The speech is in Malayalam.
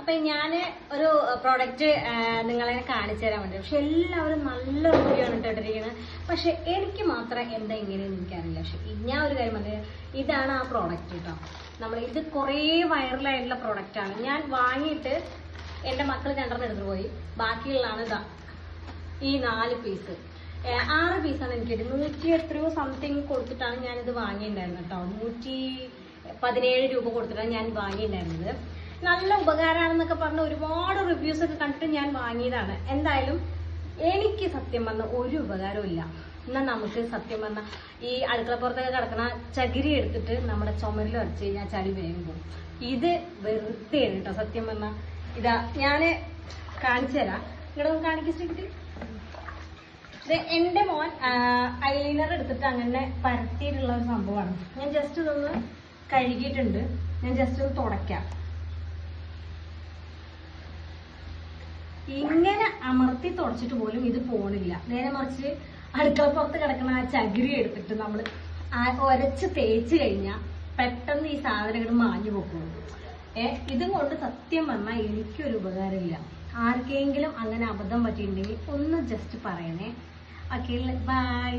അപ്പൊ ഞാന് ഒരു പ്രോഡക്റ്റ് നിങ്ങളെ കാണിച്ചു തരാൻ വേണ്ടി, പക്ഷെ എല്ലാവരും നല്ല റിവ്യൂ ആണ് ഇട്ടിരിക്കുന്നത്. പക്ഷെ എനിക്ക് മാത്രം എന്താ ഇങ്ങനെയെന്ന് എനിക്കറിയില്ല. പക്ഷെ ഞാൻ ഒരു കാര്യം പറഞ്ഞത്, ഇതാണ് ആ പ്രോഡക്റ്റ് കേട്ടോ. ഇത് കുറേ വൈറലായിട്ടുള്ള പ്രോഡക്റ്റ് ആണ്. ഞാൻ വാങ്ങിയിട്ട് എന്റെ മക്കൾ 2 എടുത്തു പോയി. ബാക്കിയുള്ളതാണ് ഇതാ ഈ 4 പീസ്, 6 പീസാണ് എനിക്ക് 100 എത്രയോ സംതിങ് കൊടുത്തിട്ടാണ് ഞാനിത് വാങ്ങിയിട്ടുണ്ടായിരുന്നത് കേട്ടോ. 117 രൂപ കൊടുത്തിട്ടാണ് ഞാൻ വാങ്ങിയിട്ടുണ്ടായിരുന്നത്. നല്ല ഉപകാരമാണെന്നൊക്കെ പറഞ്ഞ് ഒരുപാട് റിവ്യൂസ് ഒക്കെ കണ്ടിട്ട് ഞാൻ വാങ്ങിയതാണ്. എന്തായാലും എനിക്ക് സത്യം പറഞ്ഞ ഒരു ഉപകാരവും ഇല്ല. എന്നാൽ നമുക്ക് സത്യം പറഞ്ഞ ഈ അടുക്കളപ്പുറത്തൊക്കെ കിടക്കുന്ന ചകിരി എടുത്തിട്ട് നമ്മുടെ ചുമരിൽ വരച്ച് കഴിഞ്ഞാൽ ചളി വേഗം പോകും. ഇത് വെറുതെയാണ് കേട്ടോ സത്യം പറഞ്ഞ. ഇതാ ഞാന് കാണിച്ചു തരാം, ഇവിടെ ഒന്ന് കാണിച്ചിട്ട്. ഇത് എന്റെ മോൻ ഐലൈനർ എടുത്തിട്ട് അങ്ങനെ പരത്തിയിട്ടുള്ള ഒരു സംഭവമാണ്. ഞാൻ ജസ്റ്റ് ഇതൊന്ന് കഴുകിയിട്ടുണ്ട്. ഞാൻ ജസ്റ്റ് ഒന്ന് തുടയ്ക്കാം. ഇങ്ങനെ അമർത്തി തുടച്ചിട്ട് പോലും ഇത് പോണില്ല. നേരെ മറിച്ച് അടുക്കളപ്പുറത്ത് കിടക്കുന്ന ആ ചകിരി എടുത്തിട്ട് നമ്മൾ ഒരച്ച് തേച്ച് കഴിഞ്ഞാൽ പെട്ടെന്ന് ഈ സാധനങ്ങൾ മാഞ്ഞു പോകുള്ളൂ. ഇതും കൊണ്ട് സത്യം പറഞ്ഞാൽ എനിക്കൊരു ഉപകാരമില്ല. ആർക്കെങ്കിലും അങ്ങനെ അബദ്ധം പറ്റിയിട്ടുണ്ടെങ്കിൽ ഒന്ന് ജസ്റ്റ് പറയണേ. Okay, by.